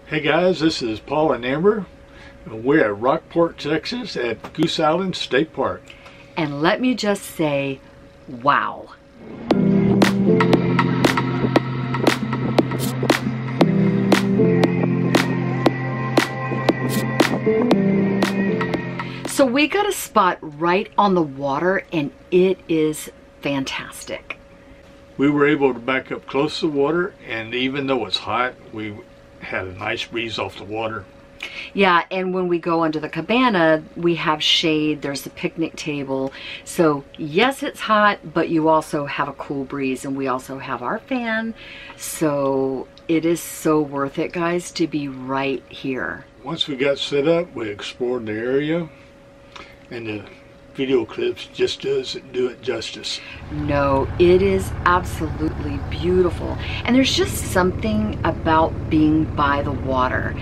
Hey guys, this is Paul and Amber. We're at Rockport, Texas at Goose Island State Park. And let me just say, wow. So we got a spot right on the water and it is fantastic. We were able to back up close to the water, and even though it's hot, we had a nice breeze off the water. Yeah, and when we go under the cabana, we have shade, there's a picnic table. So yes, it's hot, but you also have a cool breeze, and we also have our fan. So it is so worth it, guys, to be right here. Once we got set up, we explored the area, and the video clips just doesn't do it justice. No, it is absolutely beautiful. And there's just something about being by the water.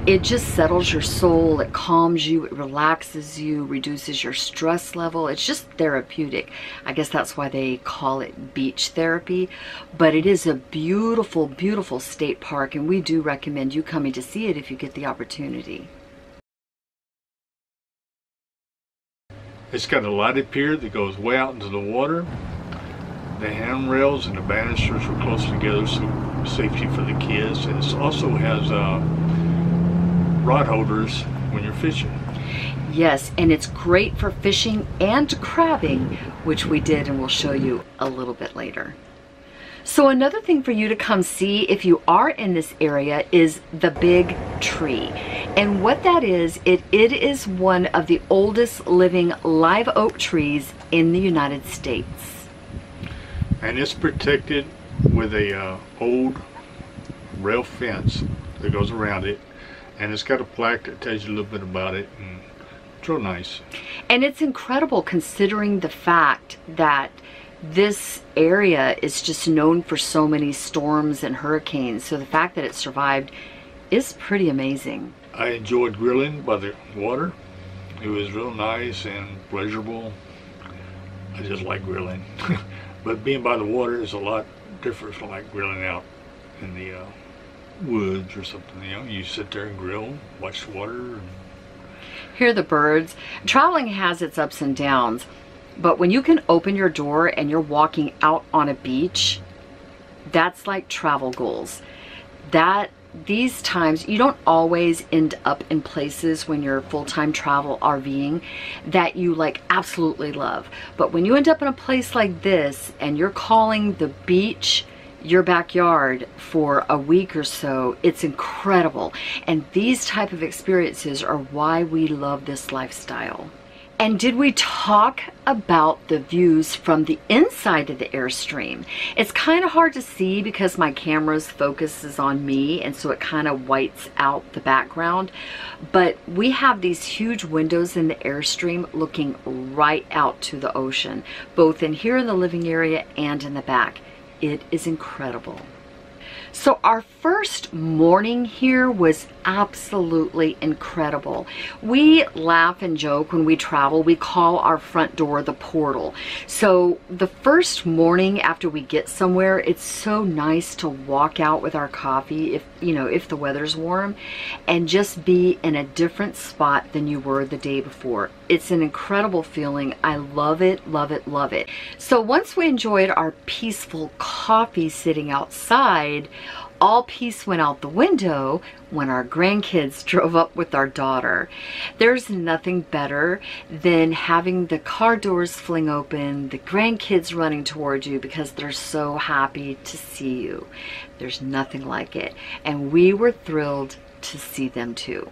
It just settles your soul, it calms you, it relaxes you, reduces your stress level. It's just therapeutic. I guess that's why they call it beach therapy. But it is a beautiful, beautiful state park, and we do recommend you coming to see it if you get the opportunity. It's got a lighted pier that goes way out into the water. The handrails and the banisters are close together, so safety for the kids. And it also has rod holders when you're fishing. Yes, and it's great for fishing and crabbing, which we did and we'll show you a little bit later. So another thing for you to come see if you are in this area is the Big Tree. And what that is, it is one of the oldest living live oak trees in the United States. And it's protected with a old rail fence that goes around it. And it's got a plaque that tells you a little bit about it. And it's real nice. And it's incredible considering the fact that this area is just known for so many storms and hurricanes. So the fact that it survived is pretty amazing. I enjoyed grilling by the water. It was real nice and pleasurable. I just like grilling. But being by the water is a lot different from like grilling out in the woods or something. You know, you sit there and grill, watch the water. And hear the birds. Traveling has its ups and downs. But when you can open your door and you're walking out on a beach, that's like travel goals. These times, you don't always end up in places when you're full-time travel RVing that you like absolutely love. But when you end up in a place like this and you're calling the beach your backyard for a week or so, it's incredible. And these type of experiences are why we love this lifestyle. And did we talk about the views from the inside of the Airstream? It's kind of hard to see because my camera's focus is on me, and so it kind of whites out the background. But we have these huge windows in the Airstream looking right out to the ocean, both in here in the living area and in the back. It is incredible. So our first morning here was absolutely incredible. We laugh and joke when we travel. We call our front door the portal. So the first morning after we get somewhere, it's so nice to walk out with our coffee, if the weather's warm, and just be in a different spot than you were the day before. It's an incredible feeling. I love it, love it, love it. So once we enjoyed our peaceful coffee sitting outside, all peace went out the window when our grandkids drove up with our daughter. There's nothing better than having the car doors fling open, the grandkids running towards you because they're so happy to see you. There's nothing like it. And we were thrilled to see them too.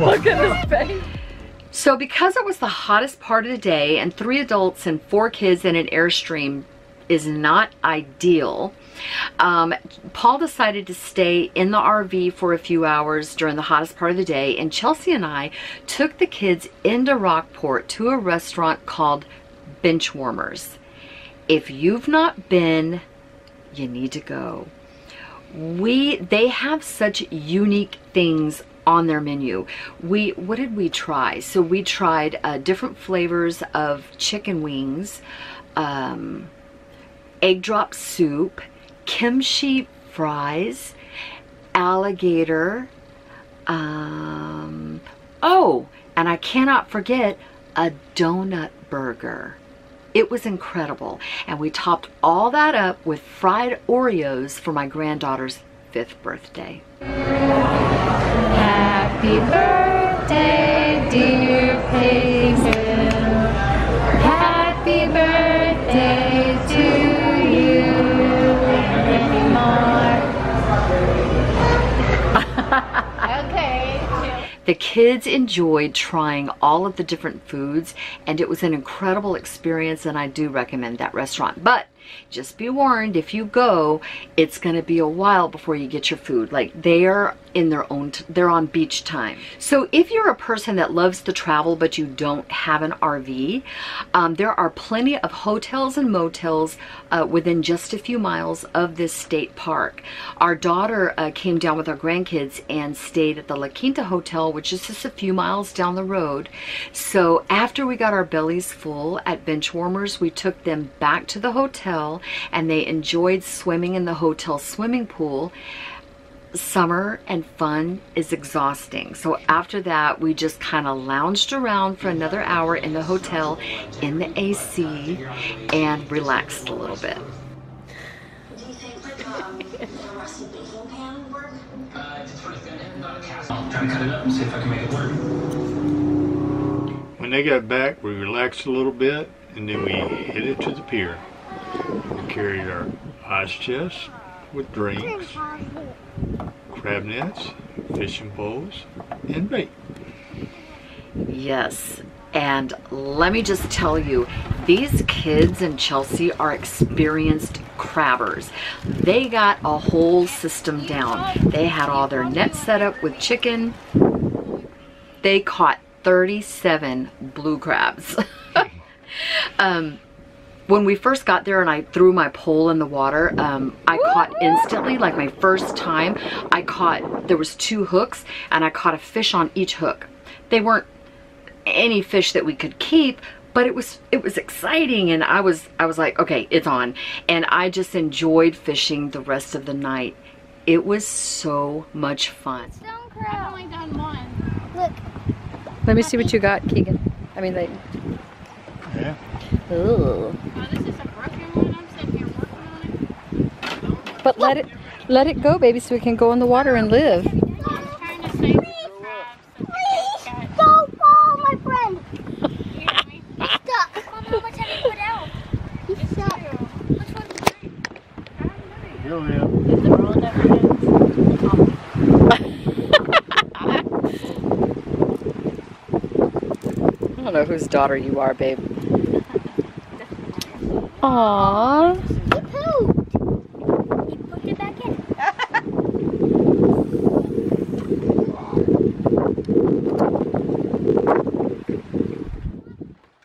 Look at his face. So because it was the hottest part of the day and 3 adults and 4 kids in an Airstream is not ideal, Paul decided to stay in the RV for a few hours during the hottest part of the day, and Chelsea and I took the kids into Rockport to a restaurant called Benchwarmers. If you've not been, you need to go. They have such unique things on their menu. What did we try? So we tried different flavors of chicken wings, egg drop soup, kimchi fries, alligator, oh, and I cannot forget a donut burger. It was incredible. And we topped all that up with fried Oreos for my granddaughter's 5th birthday. Happy birthday, dear Payson. Happy birthday to you. Many more. Okay. The kids enjoyed trying all of the different foods, and it was an incredible experience, and I do recommend that restaurant. But just be warned, if you go, it's going to be a while before you get your food. Like, they are in their own, they're on beach time. So if you're a person that loves to travel but you don't have an RV, there are plenty of hotels and motels within just a few miles of this state park. Our daughter came down with our grandkids and stayed at the La Quinta Hotel, which is just a few miles down the road. So after we got our bellies full at Benchwarmers, we took them back to the hotel, and they enjoyed swimming in the hotel swimming pool. Summer and fun is exhausting. So after that, we just kind of lounged around for another hour in the hotel in the AC and relaxed a little bit. Do you think like a rusty baking pan would work? It's pretty thin, not a cast. I'm trying to cut it up and see if I can make it work. When they got back, we relaxed a little bit, and then we headed to the pier. We carried our ice chest with drinks, crab nets, fishing poles, and bait. Yes, and let me just tell you, these kids in Chelsea are experienced crabbers. They got a whole system down. They had all their nets set up with chicken. They caught 37 blue crabs. When we first got there and I threw my pole in the water, I caught instantly, like my first time, there was 2 hooks, and I caught a fish on each hook. They weren't any fish that we could keep, but it was exciting, and I was like, okay, it's on. And I just enjoyed fishing the rest of the night. It was so much fun. Stone crab. I've only done one. Look. Let me see what you got, Keegan. I mean, like. Yeah. Ooh. Oh, this is a broken one. I'm sitting here working on it. But let it go, baby, so we can go in the water and live. I'm trying to save the crabs. Please don't fall, my friend. You hear me? He's stuck. Mom, how much have you put out? He's stuck. Which one's green? You'll live. Is the roll never ends? I don't know whose daughter you are, babe. Aww. He pooped. He put it back in.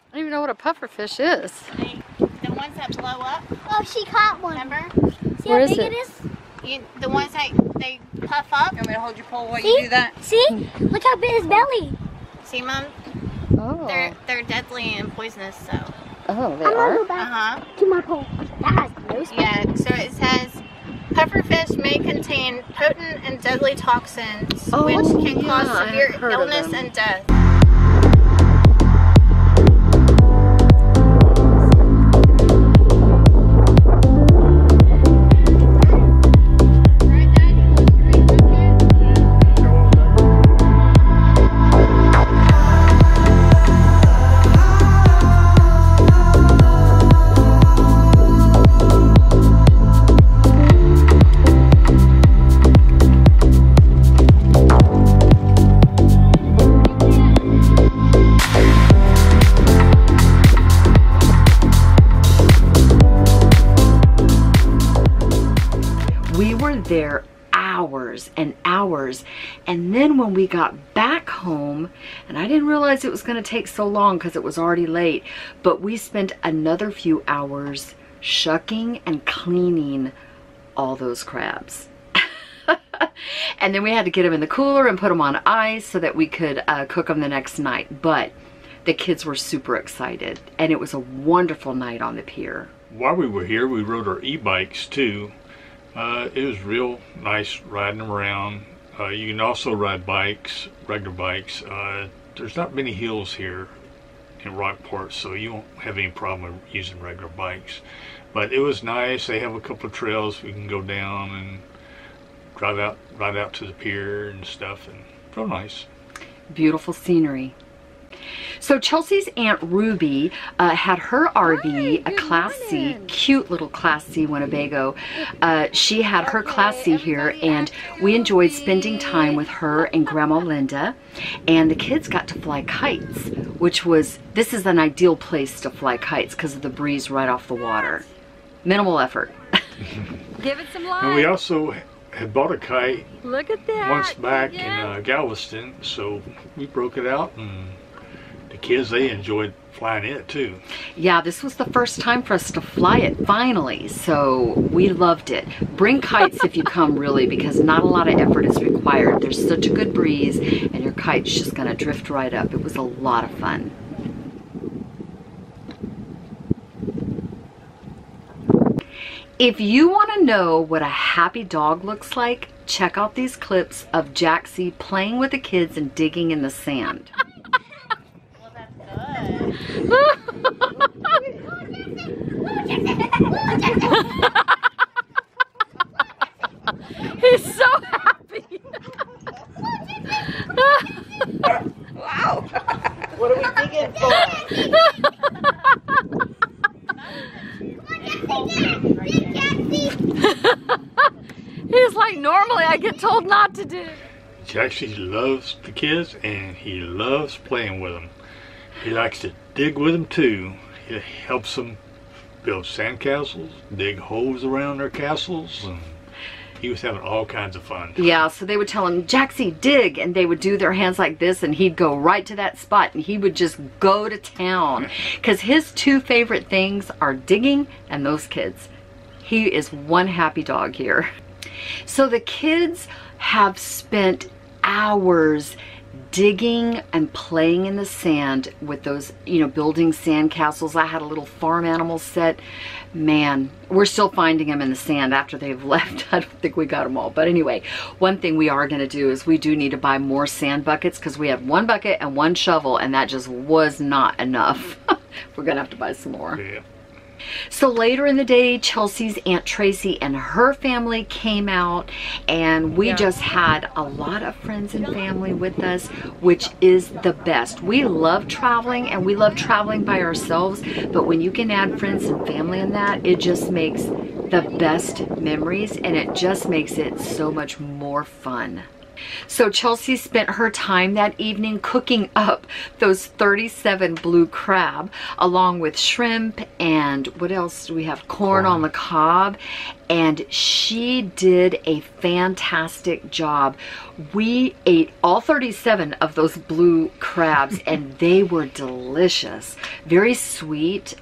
I don't even know what a pufferfish is. The ones that blow up, Oh, she caught one. remember? See Where how is big it? it is? The ones that they puff up. You want me to hold your pole while See? you do that? See? Look how big his belly. See, Mom? Oh. They're deadly and poisonous, so. Oh, they I'm gonna are? go back Uh-huh. to my pole. That has no space. Yeah, so it says pufferfish may contain potent and deadly toxins, Oh, which can yeah, cause I severe have heard of illness them. and death. there hours and hours. And then when we got back home, and I didn't realize it was going to take so long because it was already late, but we spent another few hours shucking and cleaning all those crabs. And then we had to get them in the cooler and put them on ice so that we could cook them the next night. But the kids were super excited, and it was a wonderful night on the pier. While we were here, we rode our e-bikes too. It was real nice riding them around. You can also ride bikes, regular bikes. There's not many hills here in Rockport, so you won't have any problem with using regular bikes. But it was nice. They have a couple of trails we can go down and ride out to the pier and stuff, and real nice. Beautiful scenery. So Chelsea's Aunt Ruby had her RV, a Class C, cute little Class C Winnebago. She had her Class C here, and we enjoyed spending time with her and Grandma Linda. And the kids got to fly kites, this is an ideal place to fly kites because of the breeze right off the water. Minimal effort. Give it some life. And we also had bought a kite. Look at that. Once back in Galveston, so we broke it out, and the kids, they enjoyed flying it too. Yeah, this was the first time for us to fly it finally, so we loved it. Bring kites if you come, really, because not a lot of effort is required. There's such a good breeze, and your kite's just going to drift right up. It was a lot of fun. If you want to know what a happy dog looks like, check out these clips of Jaxie playing with the kids and digging in the sand. Well, that's good. He's so happy. Wow. What are we digging for? He's like, normally I get told not to do. Jaxie loves the kids, and he loves playing with them. He likes to dig with them too. He helps them build sandcastles, dig holes around their castles, and he was having all kinds of fun. Yeah, so they would tell him, Jaxie, dig, and they would do their hands like this, and he'd go right to that spot, and he would just go to town. Because his two favorite things are digging and those kids. He is one happy dog here. So the kids have spent hours digging and playing in the sand with those, building sand castles. I had a little farm animal set. Man, we're still finding them in the sand after they've left. I don't think we got them all. But anyway, one thing we are going to do is we do need to buy more sand buckets, because we had one bucket and one shovel, and that just was not enough. We're going to have to buy some more. Yeah. So later in the day, Chelsea's Aunt Tracy and her family came out, and we just had a lot of friends and family with us, which is the best. We love traveling, and we love traveling by ourselves, but when you can add friends and family in that, it just makes the best memories, and it just makes it so much more fun. So Chelsea spent her time that evening cooking up those 37 blue crab, along with shrimp and what else do we have? Corn on the cob. And she did a fantastic job. We ate all 37 of those blue crabs, and they were delicious. Very sweet.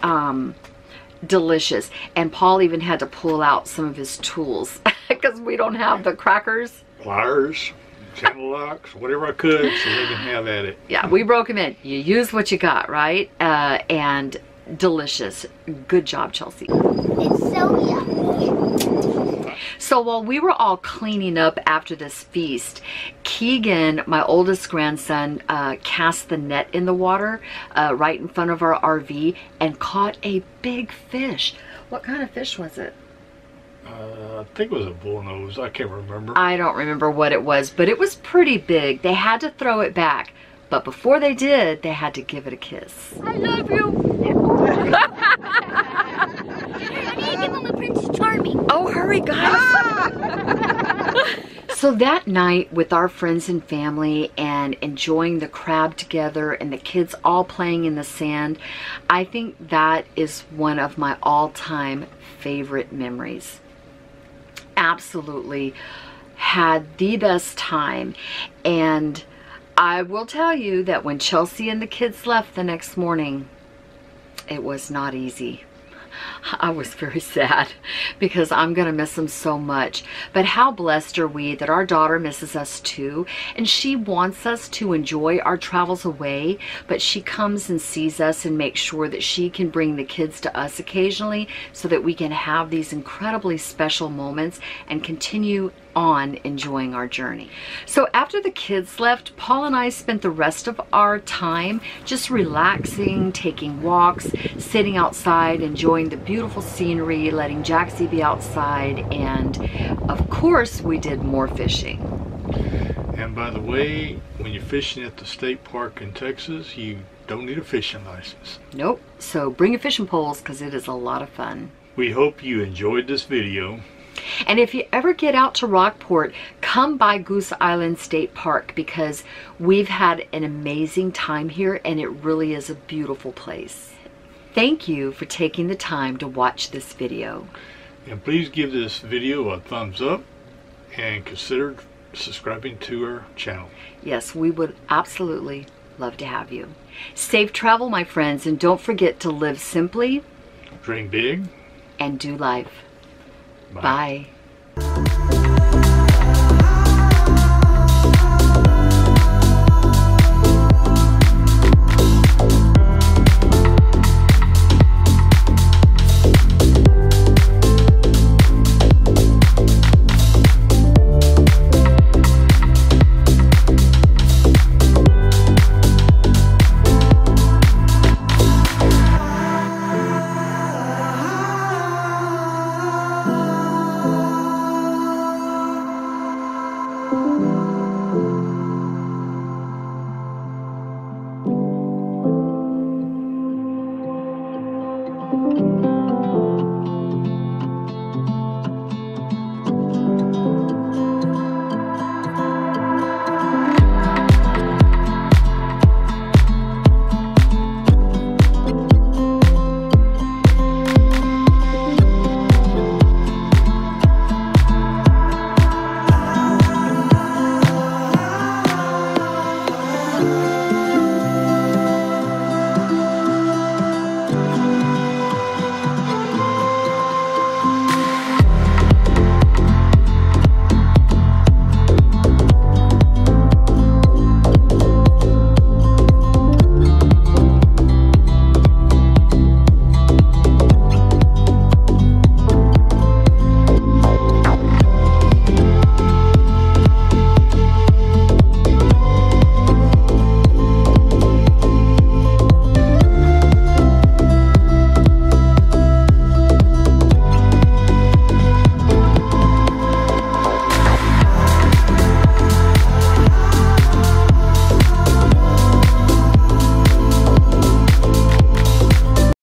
Delicious. And Paul even had to pull out some of his tools because we don't have the crackers. Pliers, channel locks, whatever I could, so they can have at it. Yeah, we broke them in. You use what you got, right? And delicious. Good job, Chelsea. It's so yummy. So while we were all cleaning up after this feast, Keegan, my oldest grandson, cast the net in the water right in front of our RV and caught a big fish. What kind of fish was it? I think it was a bullnose. I can't remember. I don't remember what it was, but it was pretty big. They had to throw it back. But before they did, they had to give it a kiss. I love you. I need to give him a Prince Charming. Oh, hurry, guys. So that night with our friends and family and enjoying the crab together and the kids all playing in the sand, I think that is one of my all-time favorite memories. absolutely had the best time. And I will tell you that when Chelsea and the kids left the next morning, it was not easy. I was very sad because I'm going to miss them so much. But how blessed are we that our daughter misses us too, and she wants us to enjoy our travels away, but she comes and sees us and makes sure that she can bring the kids to us occasionally so that we can have these incredibly special moments and continue on enjoying our journey. So after the kids left, Paul and I spent the rest of our time just relaxing, taking walks, sitting outside, enjoying the beautiful scenery, letting Jaxie be outside, and of course we did more fishing. And by the way, when you're fishing at the state park in Texas, you don't need a fishing license. Nope. So bring your fishing poles because it is a lot of fun. We hope you enjoyed this video. And if you ever get out to Rockport, come by Goose Island State Park because we've had an amazing time here and it really is a beautiful place. Thank you for taking the time to watch this video. And please give this video a thumbs up and consider subscribing to our channel. Yes, we would absolutely love to have you. Safe travel, my friends, and don't forget to live simply, Dream big. and do life. Bye. Bye.